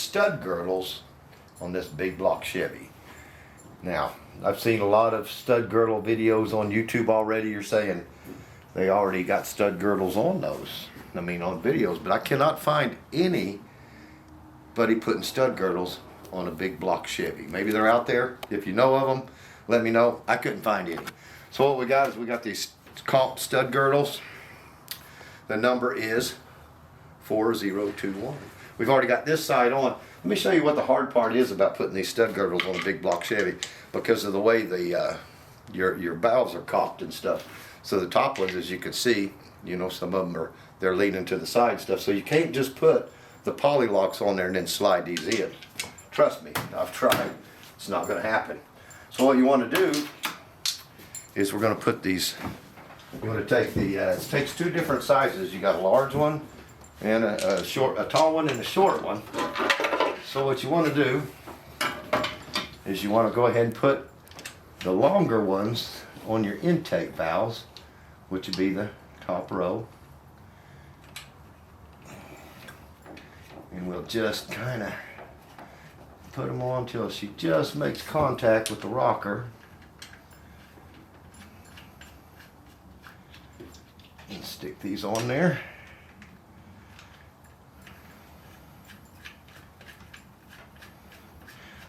stud girdles on this big block Chevy. Now, I've seen a lot of stud girdle videos on YouTube already. You're saying they already got stud girdles on those. I mean, on videos, but I cannot find anybody putting stud girdles on a big block Chevy. Maybe they're out there. If you know of them, let me know. I couldn't find any. So what we got is we got these comp stud girdles. The number is 4021. We've already got this side on. Let me show you what the hard part is about putting these stud girdles on a big block Chevy, because of the way the your valves are cocked and stuff. So the top ones, as you can see, you know, some of them they're leaning to the side and stuff. So you can't just put the poly locks on there and then slide these in. Trust me, I've tried. It's not going to happen. So what you want to do is we're going to put these. You want to take the. It takes two different sizes. You got a large one and a tall one and a short one. So what you want to do is you want to go ahead and put the longer ones on your intake valves, which would be the top row. And we'll just kind of put them on till she just makes contact with the rocker. And stick these on there.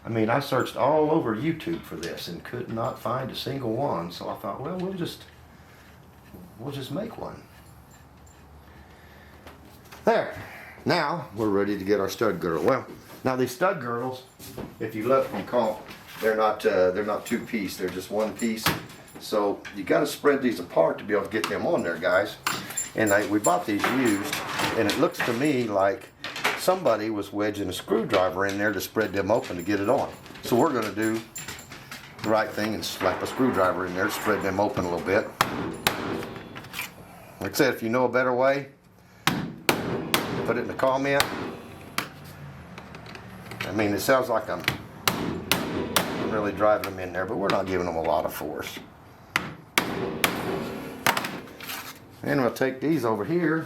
I mean, I searched all over YouTube for this and could not find a single one. So I thought, well, we'll just make one. There. Now we're ready to get our stud girdle. Well, now these stud girdles, if you look, you call they're not two piece. They're just one piece. So you got to spread these apart to be able to get them on there, guys. And we bought these used, and it looks to me like somebody was wedging a screwdriver in there to spread them open to get it on. So we're going to do the right thing and slap a screwdriver in there to spread them open a little bit. Like I said, if you know a better way, put it in the comment. I mean, it sounds like I'm really driving them in there, but we're not giving them a lot of force. And we'll take these over here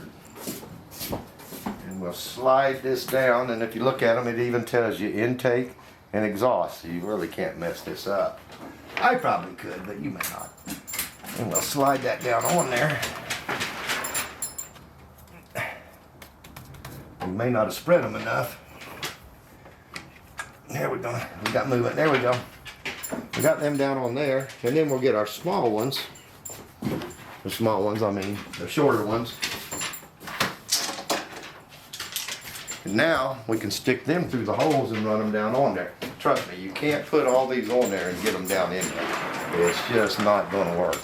and we'll slide this down, and if you look at them, it even tells you intake and exhaust, so you really can't mess this up. I probably could, but you may not. And we'll slide that down on there. We may not have spread them enough. There we go. We got movement. There we go. We got them down on there, and then we'll get our small ones. The small ones, I mean, the shorter ones. And now we can stick them through the holes and run them down on there. Trust me, you can't put all these on there and get them down in there. It's just not going to work.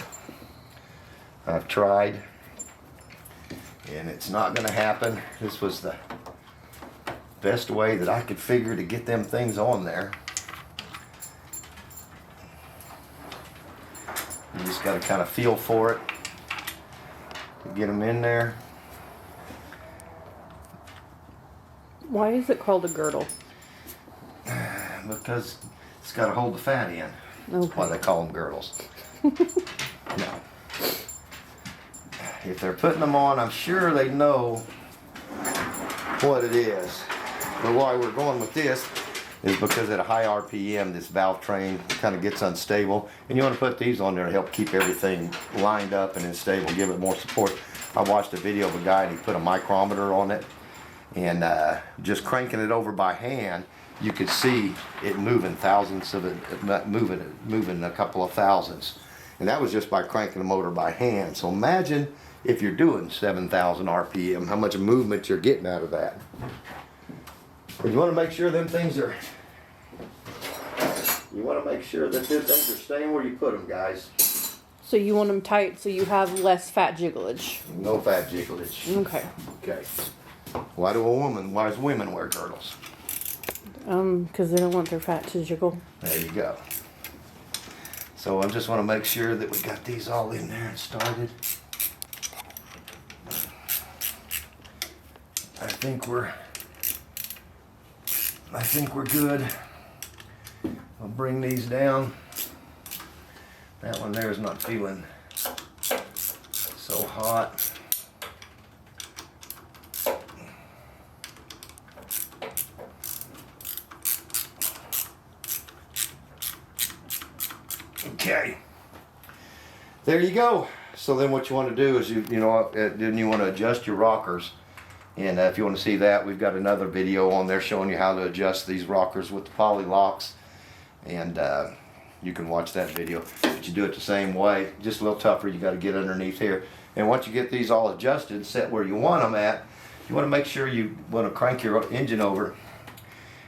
I've tried, and it's not going to happen. This was the best way that I could figure to get them things on there. You just got to kind of feel for it to get them in there. Why is it called a girdle? Because it's got to hold the fat in. That's why they call them girdles. No. If they're putting them on, I'm sure they know what it is. But why we're going with this is because at a high RPM, this valve train kind of gets unstable. And you want to put these on there to help keep everything lined up and stable, give it more support. I watched a video of a guy and he put a micrometer on it. And just cranking it over by hand, you could see it moving thousands of it, moving a couple of thousandths. And that was just by cranking the motor by hand. So imagine if you're doing 7,000 RPM, how much movement you're getting out of that. And you want to make sure them things are, you want to make sure that them things are staying where you put them, guys. So you want them tight so you have less fat jigglage. No fat jigglage. Okay. Okay. Why does women wear girdles? Because they don't want their fat to jiggle. There you go. So I just want to make sure that we got these all in there and started. I think we're good. I'll bring these down. That one there is not feeling so hot. Okay. There you go. So then what you want to do is then you want to adjust your rockers. And if you want to see that, we've got another video on there showing you how to adjust these rockers with the poly locks. And you can watch that video. But you do it the same way, just a little tougher. You got to get underneath here. And once you get these all adjusted, set where you want them at, you want to make sure you want to crank your engine over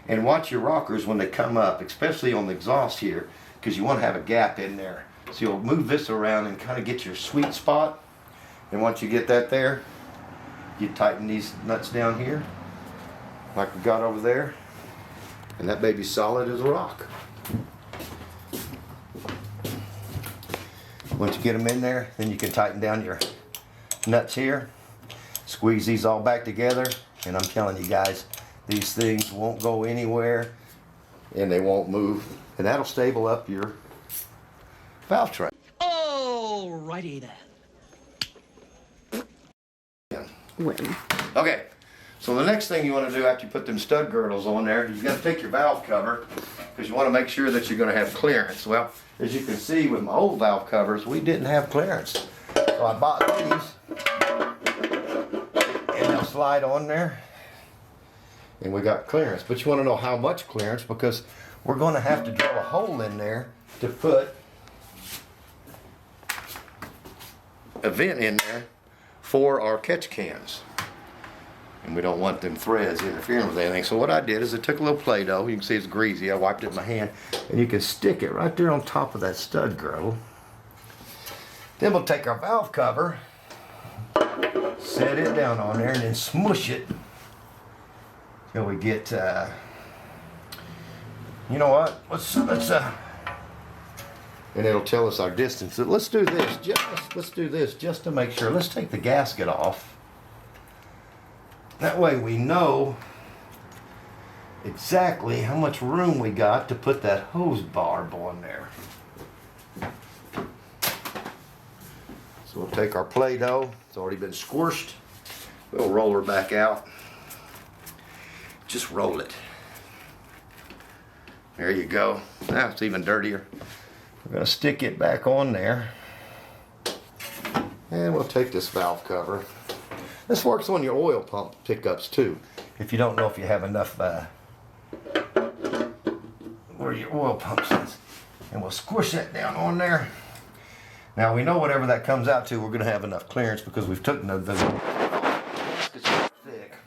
and watch your rockers when they come up, especially on the exhaust here, because you want to have a gap in there. So you'll move this around and kind of get your sweet spot. And once you get that there, you tighten these nuts down here, like we got over there. And that baby's solid as a rock. Once you get them in there, then you can tighten down your nuts here. Squeeze these all back together. And I'm telling you guys, these things won't go anywhere and they won't move. And that'll stable up your valve train. Alrighty then. Win. Okay, so the next thing you want to do after you put them stud girdles on there, you got to take your valve cover because you want to make sure that you're going to have clearance. Well, as you can see with my old valve covers, we didn't have clearance. So I bought these and they'll slide on there and we got clearance. But you want to know how much clearance because we're going to have to drill a hole in there to put a vent in there for our catch cans. And we don't want them threads interfering with anything. So what I did is I took a little Play-Doh. You can see it's greasy. I wiped it in my hand. And you can stick it right there on top of that stud girdle. Then we'll take our valve cover, set it down on there, and then smush it till we get, you know what? Let's and it'll tell us our distance. So let's do this just to make sure. Let's take the gasket off. That way we know exactly how much room we got to put that hose barb on there. So we'll take our Play-Doh. It's already been squished. We'll roll her back out. Just roll it. There you go. Now it's even dirtier. We're going to stick it back on there. And we'll take this valve cover. This works on your oil pump pickups too. If you don't know if you have enough where your oil pump is. And we'll squish that down on there. Now we know whatever that comes out to, we're going to have enough clearance because we've taken the it's thick.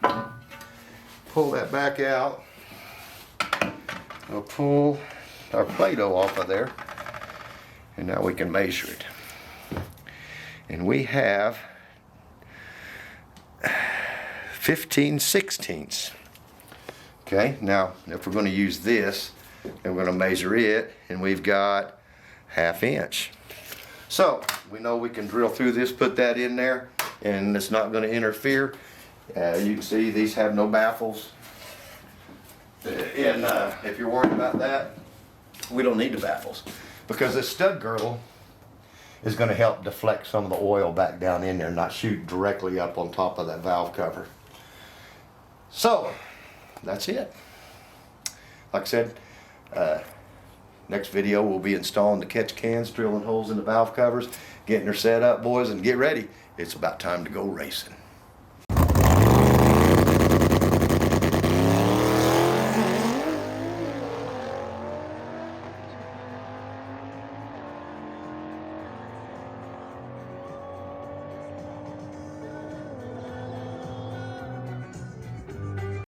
Pull that back out. We'll pull our Play-Doh off of there. And now we can measure it. And we have 15/16. Okay, now if we're going to use this, then we're going to measure it, and we've got 1/2 inch. So we know we can drill through this, put that in there, and it's not going to interfere. You can see these have no baffles. And if you're worried about that, we don't need the baffles because this stud girdle is going to help deflect some of the oil back down in there, not shoot directly up on top of that valve cover. So that's it. Like I said, next video we'll be installing the catch cans, drilling holes in the valve covers, getting her set up, boys, and get ready. It's about time to go racing.